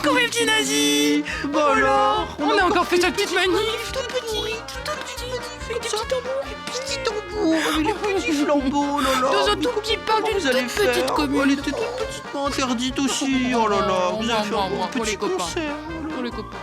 coucou mes petits nazis. Bon alors, On a encore fait sa petite manif. toute petite, avec des petits tambours, avec les petits flambeaux, là là. Dans un tout petit parc Comment d'une vous allez toute petite faire? commune. Elle était toute petitement interdite aussi, oh là là. Vous allez faire un pour les petit copains. concert. Pour les copains.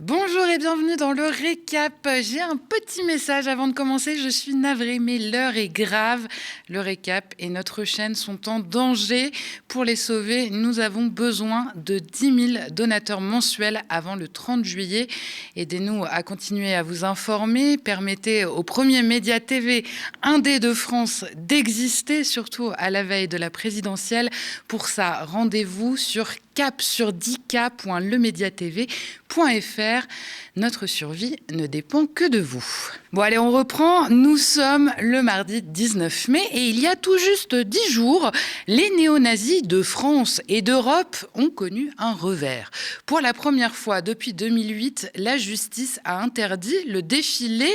Bonjour et bienvenue dans le récap. J'ai un petit message avant de commencer. Je suis navrée, mais l'heure est grave. Le récap et notre chaîne sont en danger. Pour les sauver, nous avons besoin de 10 000 donateurs mensuels avant le 30 juillet. Aidez-nous à continuer à vous informer. Permettez au premier média TV indé de France d'exister, surtout à la veille de la présidentielle. Pour ça, rendez-vous sur cap-sur10k.lemediatv.fr. Notre survie ne dépend que de vous. Bon allez, on reprend. Nous sommes le mardi 19 mai et il y a tout juste 10 jours, les néo-nazis de France et d'Europe ont connu un revers. Pour la première fois depuis 2008, la justice a interdit le défilé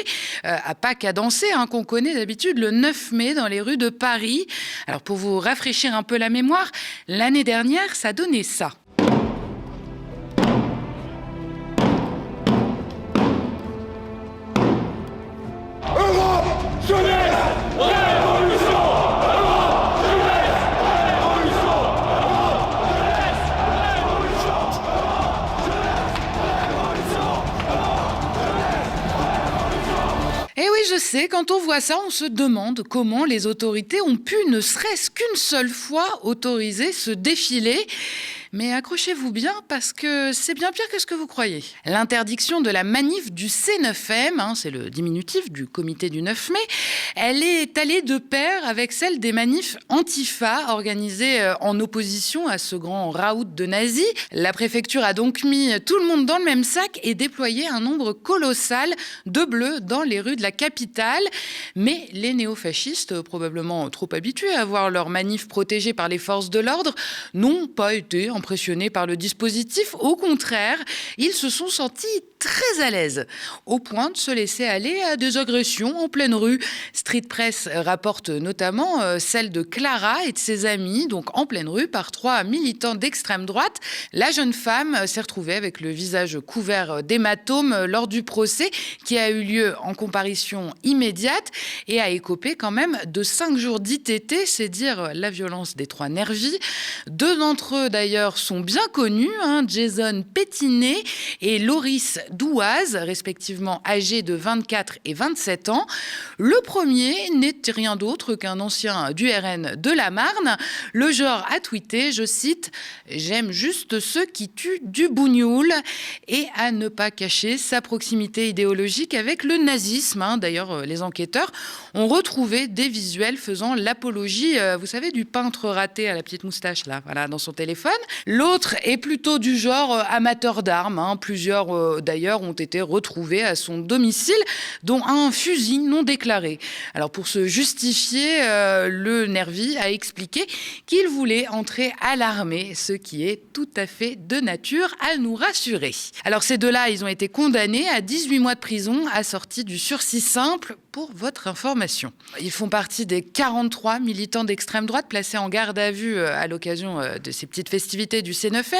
à pas cadencé qu'on connaît d'habitude le 9 mai dans les rues de Paris. Alors pour vous rafraîchir un peu la mémoire, l'année dernière, ça donnait ça. Jeunesse, révolution! Europe, jeunesse, révolution! Europe, jeunesse, révolution! Eh oui, je sais, quand on voit ça, on se demande comment les autorités ont pu, ne serait-ce qu'une seule fois, autoriser ce défilé. Mais accrochez-vous bien parce que c'est bien pire que ce que vous croyez. L'interdiction de la manif du C9M, c'est le diminutif du comité du 9 mai, elle est allée de pair avec celle des manifs Antifa organisées en opposition à ce grand raout de nazis. La préfecture a donc mis tout le monde dans le même sac et déployé un nombre colossal de bleus dans les rues de la capitale. Mais les néofascistes, probablement trop habitués à voir leurs manifs protégés par les forces de l'ordre, n'ont pas été impressionnés par le dispositif. Au contraire, ils se sont sentis très à l'aise, au point de se laisser aller à des agressions en pleine rue. Street Press rapporte notamment celle de Clara et de ses amis, donc en pleine rue, par 3 militants d'extrême droite. La jeune femme s'est retrouvée avec le visage couvert d'hématomes lors du procès qui a eu lieu en comparution immédiate et a écopé quand même de 5 jours d'ITT, c'est dire la violence des 3 nervis. 2 d'entre eux d'ailleurs sont bien connus, Jason Pétinet et Loris Douaz, respectivement âgés de 24 et 27 ans. Le premier n'est rien d'autre qu'un ancien du RN de la Marne. Le genre a tweeté, je cite, « J'aime juste ceux qui tuent du bougnoul » et à ne pas cacher sa proximité idéologique avec le nazisme. D'ailleurs, les enquêteurs ont retrouvé des visuels faisant l'apologie, vous savez, du peintre raté à la petite moustache, là, voilà, dans son téléphone. L'autre est plutôt du genre amateur d'armes. Plusieurs, d'ailleurs, ont été retrouvés à son domicile, dont un fusil non déclaré. Alors, pour se justifier, le nervi a expliqué qu'il voulait entrer à l'armée, ce qui est tout à fait de nature à nous rassurer. Alors, ces deux-là, ils ont été condamnés à 18 mois de prison, assortis du sursis simple, pour votre information. Ils font partie des 43 militants d'extrême droite placés en garde à vue à l'occasion de ces petites festivités du C9M,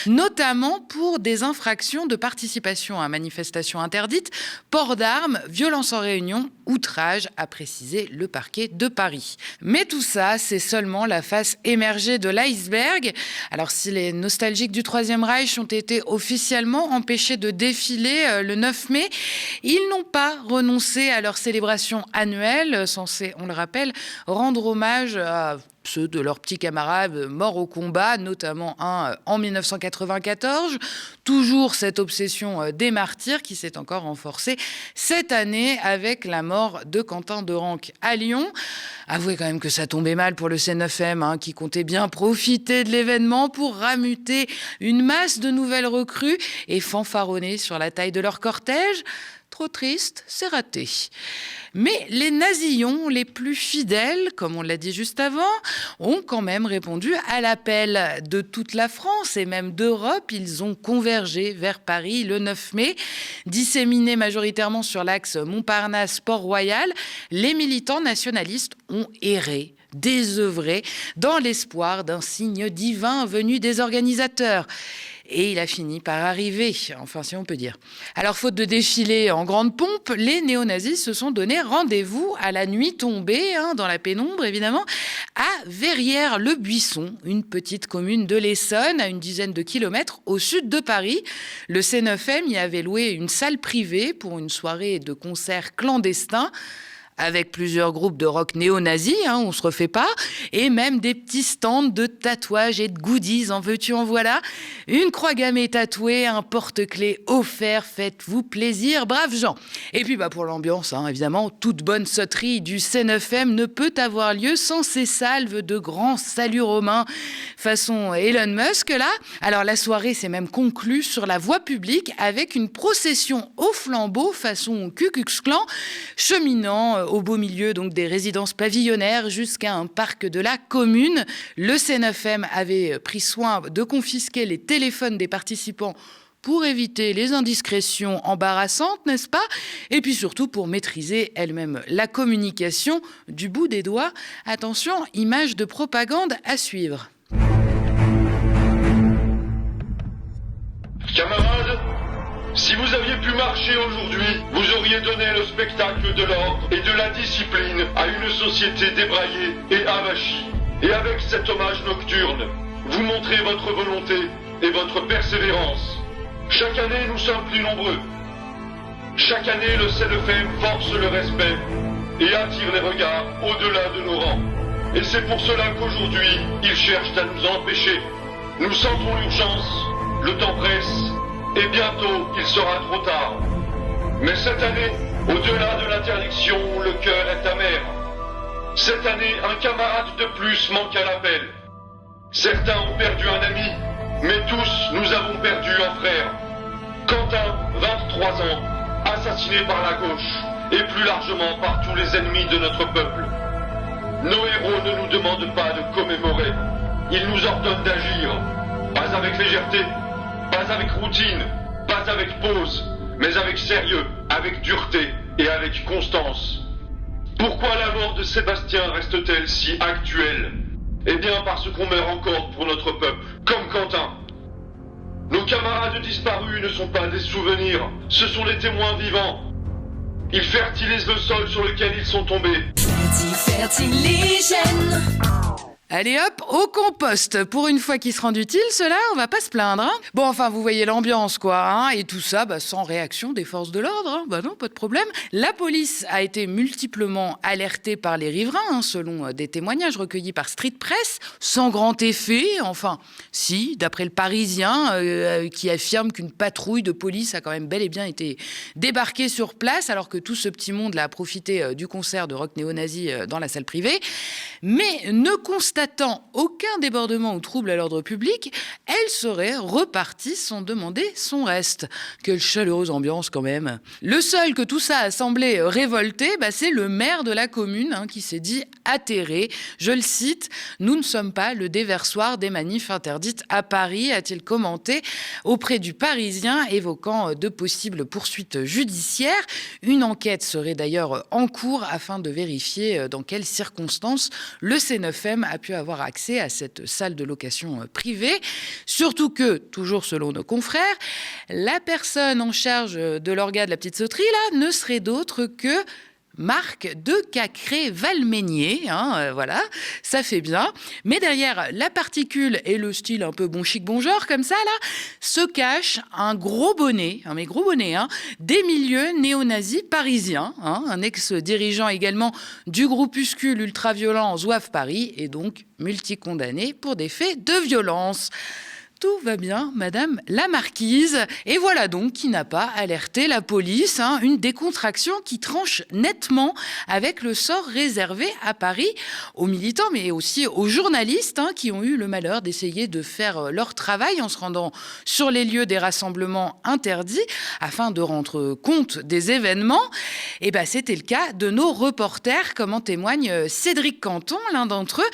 notamment pour des infractions de participation à manifestation interdite, port d'armes, violence en réunion, outrage, a précisé le parquet de Paris. Mais tout ça, c'est seulement la face émergée de l'iceberg. Alors si les nostalgiques du Troisième Reich ont été officiellement empêchés de défiler le 9 mai, ils n'ont pas renoncé à leur célébration annuelle, censée, on le rappelle, rendre hommage à ceux de leurs petits camarades morts au combat, notamment un en 1994. Toujours cette obsession des martyrs qui s'est encore renforcée cette année avec la mort de Quentin de Ranc à Lyon. Avouez quand même que ça tombait mal pour le C9M, qui comptait bien profiter de l'événement pour ramuter une masse de nouvelles recrues et fanfaronner sur la taille de leur cortège. Trop triste, c'est raté. Mais les nazillons les plus fidèles, comme on l'a dit juste avant, ont quand même répondu à l'appel de toute la France et même d'Europe. Ils ont convergé vers Paris le 9 mai. Disséminés majoritairement sur l'axe Montparnasse-Port-Royal, les militants nationalistes ont erré désœuvré, dans l'espoir d'un signe divin venu des organisateurs. Et il a fini par arriver, enfin si on peut dire. Alors faute de défiler en grande pompe, les néo-nazis se sont donné rendez-vous à la nuit tombée, dans la pénombre évidemment, à Verrières-le-Buisson, une petite commune de l'Essonne, à une dizaine de kilomètres au sud de Paris. Le C9M y avait loué une salle privée pour une soirée de concert clandestin, avec plusieurs groupes de rock néo-nazis, on se refait pas, et même des petits stands de tatouages et de goodies, en veux-tu, en voilà. Une croix gammée tatouée, un porte-clés offert, faites-vous plaisir, braves gens. Et puis pour l'ambiance, évidemment, toute bonne sauterie du C9M ne peut avoir lieu sans ces salves de grands saluts romains, façon Elon Musk, là. Alors la soirée s'est même conclue sur la voie publique avec une procession au flambeau, façon Ku Klux Klan, cheminant au beau milieu donc des résidences pavillonnaires jusqu'à un parc de la commune. Le C9M avait pris soin de confisquer les téléphones des participants pour éviter les indiscrétions embarrassantes, n'est-ce pas? Et puis surtout pour maîtriser elle-même la communication du bout des doigts. Attention, image de propagande à suivre. Camarades, si vous aviez pu marcher aujourd'hui, vous auriez donné le spectacle de l'ordre et de la discipline à une société débraillée et avachie. Et avec cet hommage nocturne, vous montrez votre volonté et votre persévérance. Chaque année, nous sommes plus nombreux. Chaque année, le C9M force le respect et attire les regards au-delà de nos rangs. Et c'est pour cela qu'aujourd'hui, ils cherchent à nous empêcher. Nous sentons l'urgence, le temps presse, et bientôt, il sera trop tard. Mais cette année, au-delà de l'interdiction, le cœur est amer. Cette année, un camarade de plus manque à l'appel. Certains ont perdu un ami, mais tous, nous avons perdu un frère. Quentin, 23 ans, assassiné par la gauche, et plus largement par tous les ennemis de notre peuple. Nos héros ne nous demandent pas de commémorer. Ils nous ordonnent d'agir, pas avec légèreté, pas avec routine, pas avec pause, mais avec sérieux, avec dureté et avec constance. Pourquoi la mort de Sébastien reste-t-elle si actuelle? Eh bien parce qu'on meurt encore pour notre peuple, comme Quentin. Nos camarades disparus ne sont pas des souvenirs, ce sont des témoins vivants. Ils fertilisent le sol sur lequel ils sont tombés. Fertiligène. Allez hop, au compost. Pour une fois qu'ils se rendent utiles, ceux-là, on va pas se plaindre. Bon, enfin, vous voyez l'ambiance, quoi. Et tout ça, sans réaction des forces de l'ordre. Non, pas de problème. La police a été multiplement alertée par les riverains, selon des témoignages recueillis par Street Press, sans grand effet. Enfin, si, d'après le Parisien, qui affirme qu'une patrouille de police a quand même bel et bien été débarquée sur place, alors que tout ce petit monde a profité du concert de rock néo-nazi dans la salle privée. Mais ne constatant aucun débordement ou trouble à l'ordre public, elle serait repartie sans demander son reste. Quelle chaleureuse ambiance quand même. Le seul que tout ça a semblé révolter, c'est le maire de la commune qui s'est dit atterré. Je le cite, « Nous ne sommes pas le déversoir des manifs interdites à Paris », a-t-il commenté auprès du Parisien, évoquant de possibles poursuites judiciaires. Une enquête serait d'ailleurs en cours afin de vérifier dans quelles circonstances le C9M a pu avoir accès à cette salle de location privée. Surtout que, toujours selon nos confrères, la personne en charge de l'orga de la petite sauterie là, ne serait d'autre que Marc de Cacré-Valmeinier, voilà, ça fait bien. Mais derrière la particule et le style un peu bon chic, bon genre, comme ça, là, se cache un gros bonnet, des milieux néo-nazis parisiens, un ex-dirigeant également du groupuscule ultra-violent Zouave Paris, et donc multicondamné pour des faits de violence. Tout va bien, madame la marquise. Et voilà donc qui n'a pas alerté la police. Une décontraction qui tranche nettement avec le sort réservé à Paris aux militants, mais aussi aux journalistes qui ont eu le malheur d'essayer de faire leur travail en se rendant sur les lieux des rassemblements interdits afin de rendre compte des événements. Et c'était le cas de nos reporters, comme en témoigne Cédric Canton, l'un d'entre eux.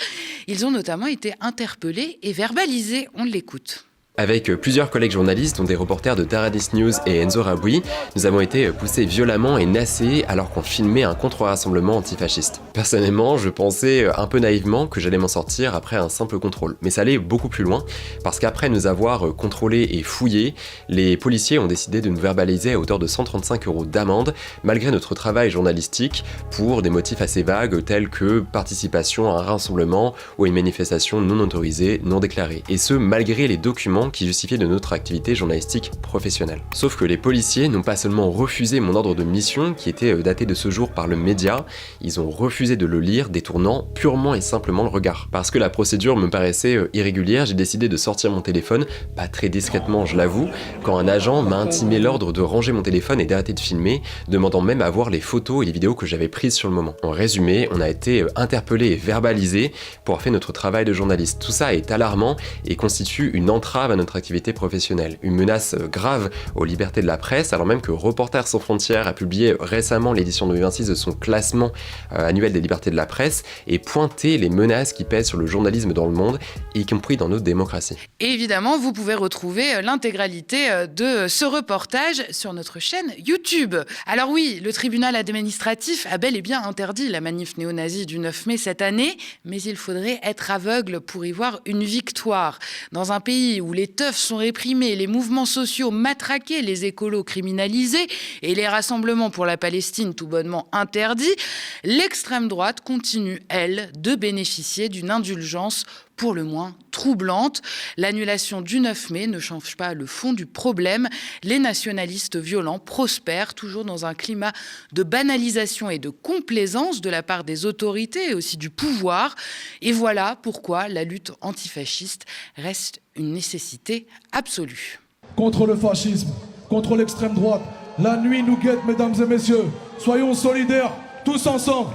Ils ont notamment été interpellés et verbalisés. On l'écoute. Avec plusieurs collègues journalistes, dont des reporters de Taradis News et Enzo Raboui, nous avons été poussés violemment et nassés alors qu'on filmait un contre-rassemblement antifasciste. Personnellement, je pensais un peu naïvement que j'allais m'en sortir après un simple contrôle. Mais ça allait beaucoup plus loin, parce qu'après nous avoir contrôlés et fouillés, les policiers ont décidé de nous verbaliser à hauteur de 135 € d'amende, malgré notre travail journalistique, pour des motifs assez vagues tels que participation à un rassemblement ou à une manifestation non autorisée, non déclarée. Et ce, malgré les documents qui justifiaient de notre activité journalistique professionnelle. Sauf que les policiers n'ont pas seulement refusé mon ordre de mission, qui était daté de ce jour par le média, ils ont refusé de le lire, détournant purement et simplement le regard. Parce que la procédure me paraissait irrégulière, j'ai décidé de sortir mon téléphone, pas très discrètement je l'avoue, quand un agent m'a intimé l'ordre de ranger mon téléphone et d'arrêter de filmer, demandant même à voir les photos et les vidéos que j'avais prises sur le moment. En résumé, on a été interpellé et verbalisé pour avoir fait notre travail de journaliste. Tout ça est alarmant et constitue une entrave à notre activité professionnelle. Une menace grave aux libertés de la presse, alors même que Reporters sans frontières a publié récemment l'édition 2026 de son classement annuel des libertés de la presse et pointé les menaces qui pèsent sur le journalisme dans le monde, y compris dans notre démocratie. Et évidemment, vous pouvez retrouver l'intégralité de ce reportage sur notre chaîne YouTube. Alors oui, le tribunal administratif a bel et bien interdit la manif néo-nazie du 9 mai cette année, mais il faudrait être aveugle pour y voir une victoire. Dans un pays où les teufs sont réprimés, les mouvements sociaux matraqués, les écolos criminalisés et les rassemblements pour la Palestine tout bonnement interdits, l'extrême droite continue, elle, de bénéficier d'une indulgence pour le moins troublante. L'annulation du 9 mai ne change pas le fond du problème. Les nationalistes violents prospèrent toujours dans un climat de banalisation et de complaisance de la part des autorités et aussi du pouvoir. Et voilà pourquoi la lutte antifasciste reste une nécessité absolue. Contre le fascisme, contre l'extrême droite, la nuit nous guette, mesdames et messieurs. Soyons solidaires, tous ensemble.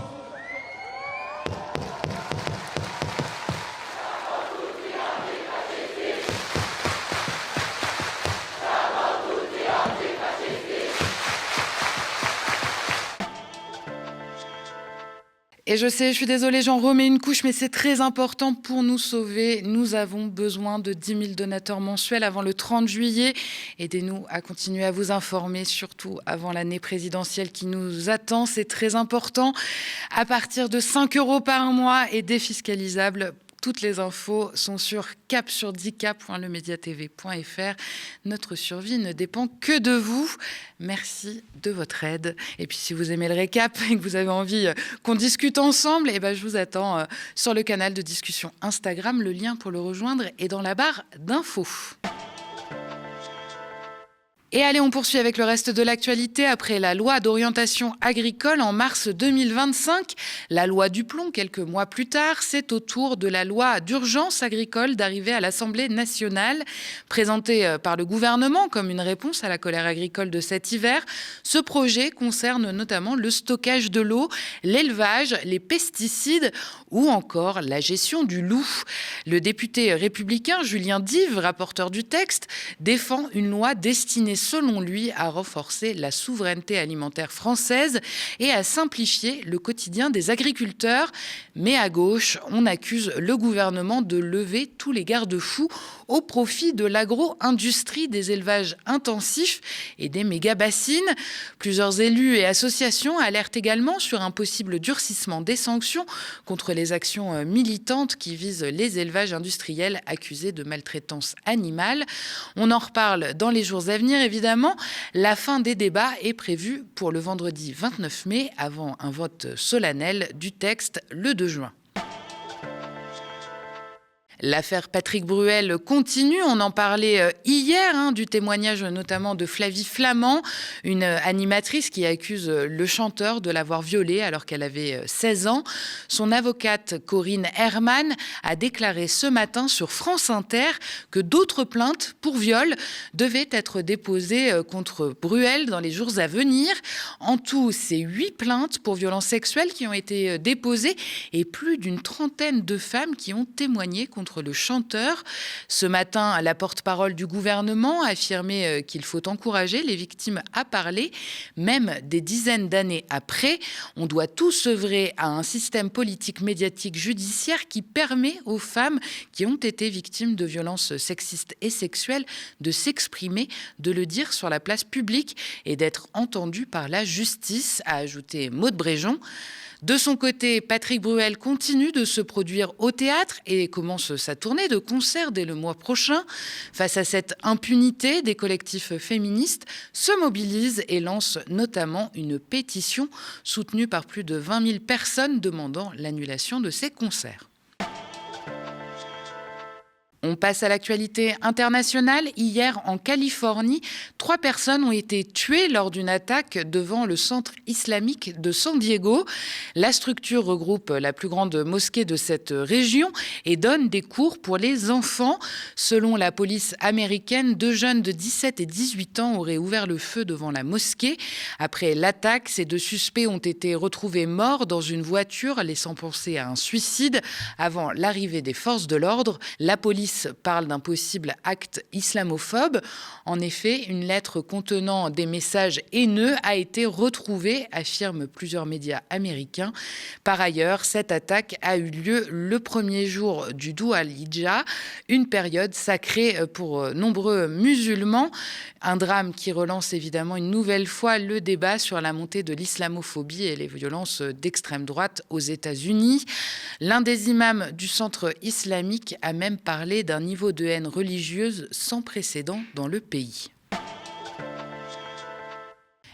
Et je sais, je suis désolée, j'en remets une couche, mais c'est très important pour nous sauver. Nous avons besoin de 10 000 donateurs mensuels avant le 30 juillet. Aidez-nous à continuer à vous informer, surtout avant l'année présidentielle qui nous attend. C'est très important. À partir de 5 € par mois et défiscalisable. Toutes les infos sont sur capsurdicap.lemediatv.fr. Notre survie ne dépend que de vous. Merci de votre aide. Et puis si vous aimez le récap et que vous avez envie qu'on discute ensemble, je vous attends sur le canal de discussion Instagram. Le lien pour le rejoindre est dans la barre d'infos. Et allez, on poursuit avec le reste de l'actualité. Après la loi d'orientation agricole en mars 2025, la loi du plomb quelques mois plus tard, c'est au tour de la loi d'urgence agricole d'arriver à l'Assemblée nationale. Présentée par le gouvernement comme une réponse à la colère agricole de cet hiver, ce projet concerne notamment le stockage de l'eau, l'élevage, les pesticides ou encore la gestion du loup. Le député républicain Julien Dive, rapporteur du texte, défend une loi destinée selon lui à renforcer la souveraineté alimentaire française et à simplifier le quotidien des agriculteurs. Mais à gauche, on accuse le gouvernement de lever tous les garde-fous au profit de l'agro-industrie, des élevages intensifs et des méga-bassines. Plusieurs élus et associations alertent également sur un possible durcissement des sanctions contre les actions militantes qui visent les élevages industriels accusés de maltraitance animale. On en reparle dans les jours à venir, évidemment. La fin des débats est prévue pour le vendredi 29 mai, avant un vote solennel du texte le 2 juin. L'affaire Patrick Bruel continue, on en parlait hier, du témoignage notamment de Flavie Flament, une animatrice qui accuse le chanteur de l'avoir violée alors qu'elle avait 16 ans. Son avocate Corinne Herman a déclaré ce matin sur France Inter que d'autres plaintes pour viol devaient être déposées contre Bruel dans les jours à venir. En tout, c'est 8 plaintes pour violences sexuelles qui ont été déposées et plus d'une trentaine de femmes qui ont témoigné contre contre le chanteur. Ce matin, la porte-parole du gouvernement a affirmé qu'il faut encourager les victimes à parler. Même des dizaines d'années après, on doit tous œuvrer à un système politique, médiatique, judiciaire qui permet aux femmes qui ont été victimes de violences sexistes et sexuelles de s'exprimer, de le dire sur la place publique et d'être entendues par la justice, a ajouté Maud Bréjon. De son côté, Patrick Bruel continue de se produire au théâtre et commence sa tournée de concerts dès le mois prochain. Face à cette impunité, des collectifs féministes se mobilisent et lancent notamment une pétition soutenue par plus de 20 000 personnes demandant l'annulation de ces concerts. On passe à l'actualité internationale. Hier, en Californie, 3 personnes ont été tuées lors d'une attaque devant le centre islamique de San Diego. La structure regroupe la plus grande mosquée de cette région et donne des cours pour les enfants. Selon la police américaine, 2 jeunes de 17 et 18 ans auraient ouvert le feu devant la mosquée. Après l'attaque, ces 2 suspects ont été retrouvés morts dans une voiture, laissant penser à un suicide avant l'arrivée des forces de l'ordre. La police parle d'un possible acte islamophobe. En effet, une lettre contenant des messages haineux a été retrouvée, affirment plusieurs médias américains. Par ailleurs, cette attaque a eu lieu le premier jour du Dhul Hijjah, une période sacrée pour nombreux musulmans. Un drame qui relance évidemment une nouvelle fois le débat sur la montée de l'islamophobie et les violences d'extrême droite aux États-Unis. L'un des imams du centre islamique a même parlé d'un niveau de haine religieuse sans précédent dans le pays.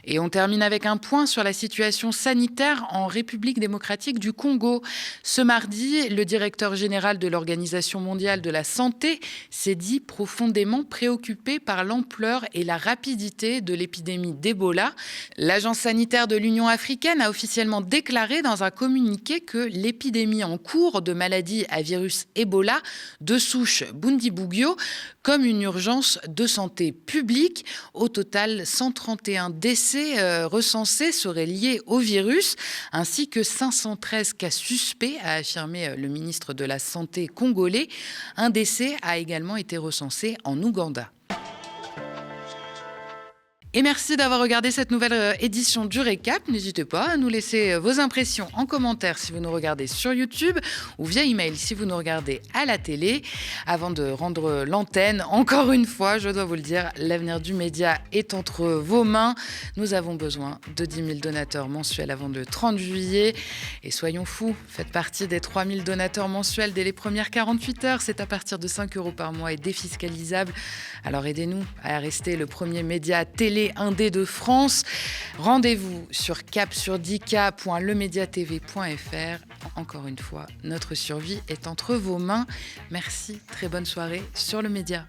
Et on termine avec un point sur la situation sanitaire en République démocratique du Congo. Ce mardi, le directeur général de l'Organisation mondiale de la santé s'est dit profondément préoccupé par l'ampleur et la rapidité de l'épidémie d'Ebola. L'Agence sanitaire de l'Union africaine a officiellement déclaré dans un communiqué que l'épidémie en cours de maladie à virus Ebola de souche Bundibugyo comme une urgence de santé publique. Au total, 131 décès recensés seraient liés au virus, ainsi que 513 cas suspects, a affirmé le ministre de la Santé congolais. Un décès a également été recensé en Ouganda. Et merci d'avoir regardé cette nouvelle édition du Récap. N'hésitez pas à nous laisser vos impressions en commentaire si vous nous regardez sur YouTube ou via email si vous nous regardez à la télé. Avant de rendre l'antenne, encore une fois, je dois vous le dire, l'avenir du média est entre vos mains. Nous avons besoin de 10 000 donateurs mensuels avant le 30 juillet. Et soyons fous, faites partie des 3 000 donateurs mensuels dès les premières 48 heures. C'est à partir de 5 € par mois et défiscalisable. Alors aidez-nous à rester le premier média télé indé de France. Rendez-vous sur cap-sur10k.lemediatv.fr. Encore une fois, notre survie est entre vos mains. Merci, très bonne soirée sur le média.